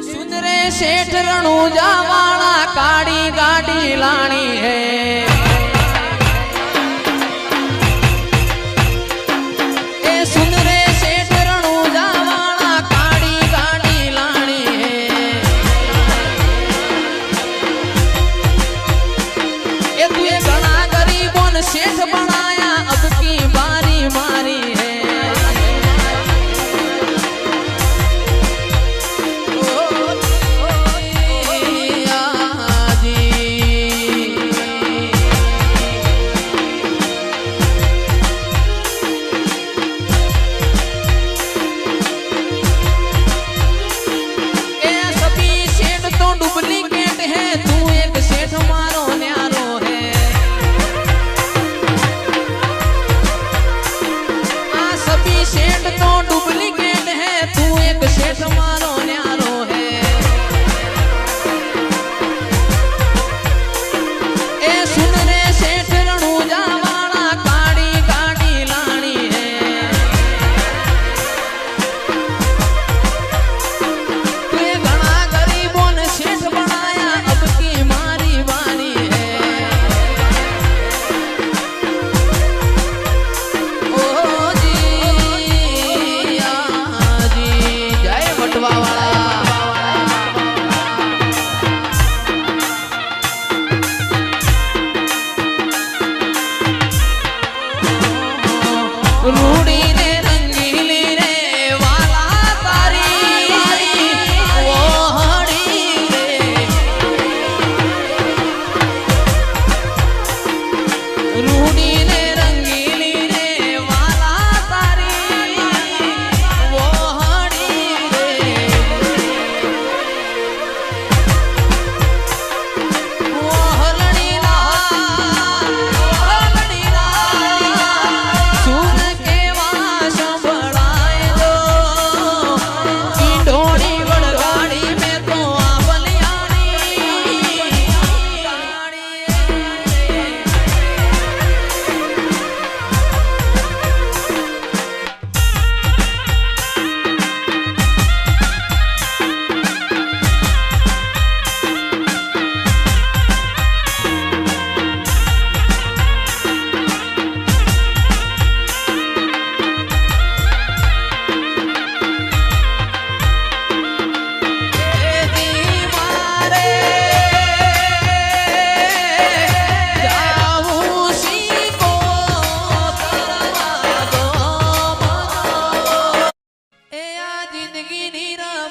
सुन रे सेठ रणूजा वाला काड़ी गाड़ी लानी है। ए सुन रे सेठ रणूजा वाला काड़ी गाड़ी लानी है। ए तू ये घना गरीबों ने सेठ बनाया अब की बारी मारी है। डुप्लीकेट है तू एक सेठ मारो न्यारो है। आ सभी सेठ तो डुप्लीकेट है तू एक सेठ मारो न्यारो है। ए सुन रे सेठ रणूजा वाला काड़ी गाड़ी लानी है। तू ये घना गरीबों ने सेठ बनाया अब की मारी वारी है। ओ जी जी जय बटवा वाला। रूड़ी ने रंगीली रे वाला तारी वो हड़ी रे। रूड़ी ने रंगीली रे वाला तारी वो हड़ी रे। वो हलड़ी ला सुन के वास बढ़ाए दो की ढोड़ी बड़गाड़ी में तो आवलियानी गाड़ी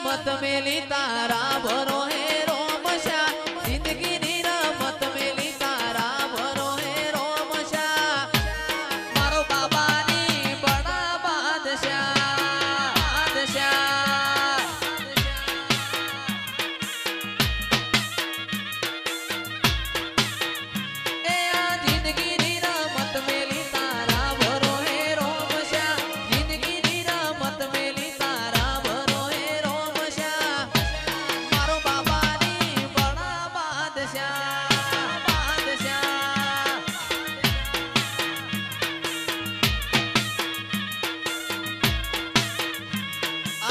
मत मेली तारा भरो है रोमशा। जिंदगी नी रमत मेली तारा भरो है रोमशा। मारो बाबा नी बड़ा बादशाह बादशाह। ए आ जिंदगी नी रमत मेली तारा भरो है रोमशा। जिंदगी नी रमत मेली तारा भरो है रोमशा। मारो बाबा नी बड़ा बादशाह बादशाह।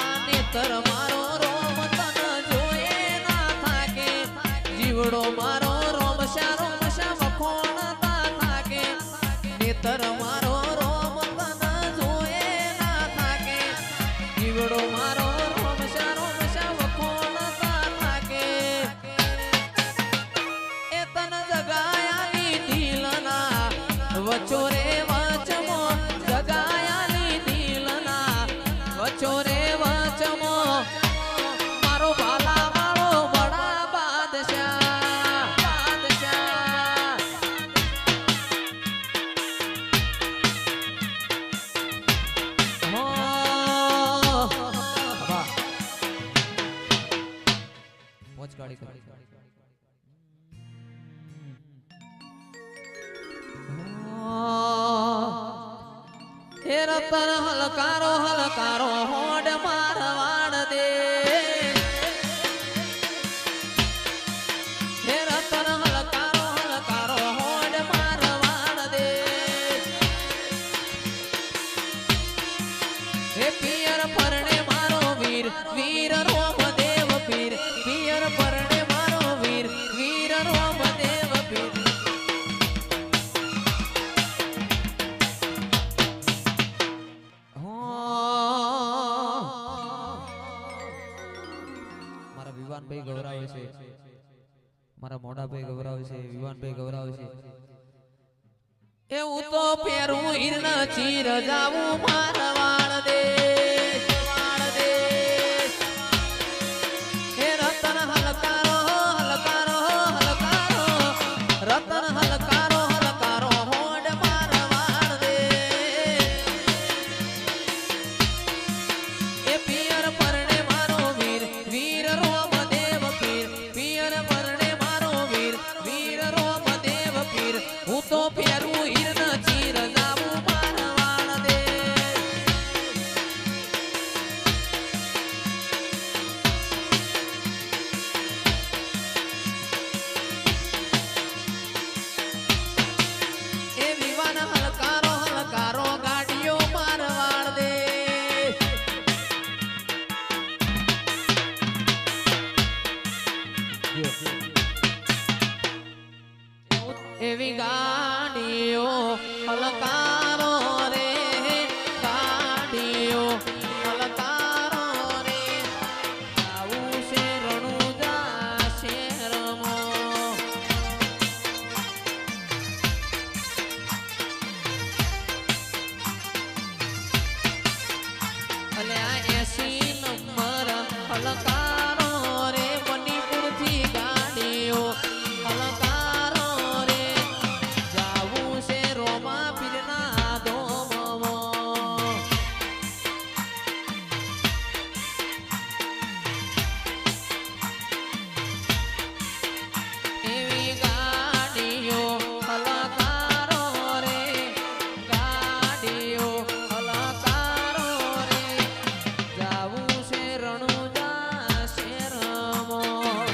आने तर मारो रोम तन जोए ना थाके। जीवड़ो मारो रोमशा रोमशा वखोणता थाके। नेतर मारो रोम तन जोए ना थाके। जीवड़ो मारो रोमशा रोमशा वखोणता थाके। ए तन जगायाली दिलना वचोरे वचमो जगायाली दिलना वचोरे वचमो। मारो भाला वालो बड़ा बादशाह बादशाह। हो पहुंच गाड़ी कर। हे रतन हलकारो हलकारो होड़ मारवाड़ दे। हे रतन हलकारो हलकारो होड़ मारवाड़ दे। हे पियर फरने मारो वीर वीर रोम देव पीर। મારા વિવાનભાઈ ગૌરાવે છે, મારા મોડાભાઈ ગૌરાવે છે, વિવાનભાઈ ગૌરાવે છે. એવું તો પેરું હિરના ચીર જાવું મારા વાળ દેશ, વાળ દેશ. હે રતન હલકારો હલકારો હલકારો, રતન હલકારો હલકારો હોડ મારા વાળ દેશ. એ પિયર પરણે મારો વીર, વીર રોમદેવ પીર, પિયર પરણે મારો વીર, વીર રોમદેવ પીર. હું તો પેરું હિરના ચીર જાવું મારા વાળ દેશ. એ વિવાન હલકારો હલકારો ગાડીઓ મારા વાળ દેશ. એવી ગાડીઓ હલકારો રે, ગાડીઓ હલકારો રે. આવું છે રણુજા શહેરમાં. અલે આ 80 નંબર હલકારો રે, મણિપુરથી ગાડીઓ હલકારો રે. જાવું છે રોમા પીરના ધોમમાં. એવી ગાડીઓ હલકારો રે, ગાડીઓ હલકારો રે. જાવું છે રણુજા શહેરમાં.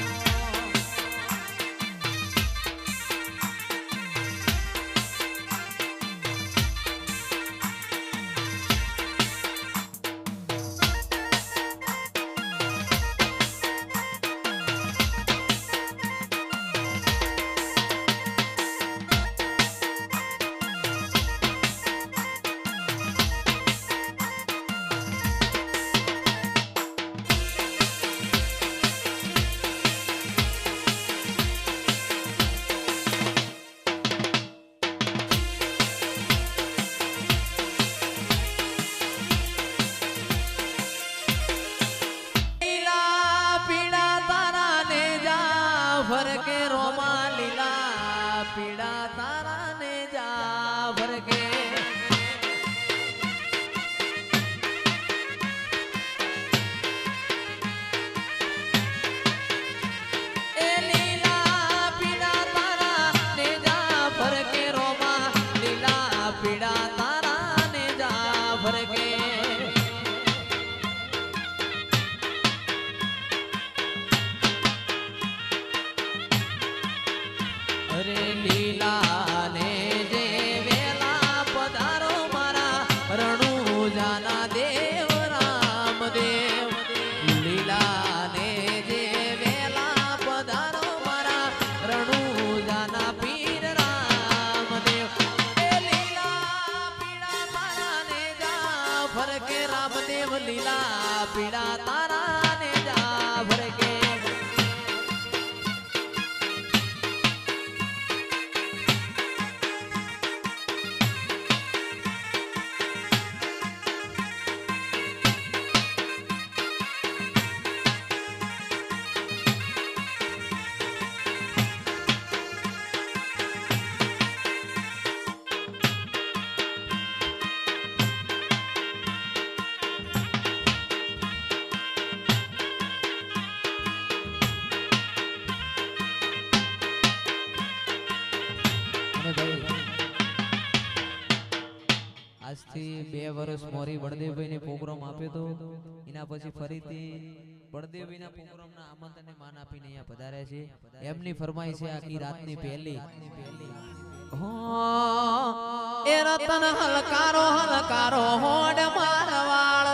લીલા પીળા તારા ને જા ભરકે રોમા, લીલા પીળા તારા ને જા ભરકે. એ લીલા પીળા તારા ને જા ભરકે રોમા, લીલા પીળા તારા ને જા ભરકે. અરે લીલા ને જે વેલા પધારો મારા રણુજાના દેવ રામદેવ. લીલા ને જે વેલા પધારો મારા રણુજાના પીર રામદેવ. એ લીલા પીળા તારા ને જા ભરકે રામદેવ, લીલા પીળા તારા ને જા ભરકે. આજથી 2 વર્ષ મોરી બળદેવભાઈ ને પ્રોગ્રામ આપ્યો તો, એના પછી ફરીથી બળદેવભાઈના પ્રોગ્રામના આમંત્રણને માન આપીને અહીંયા પધાર્યા છે. એમની ફરમાઈ છે આખી રાતની પહેલી. એ રતન હલકારો હલકારો હોડ મારવાળ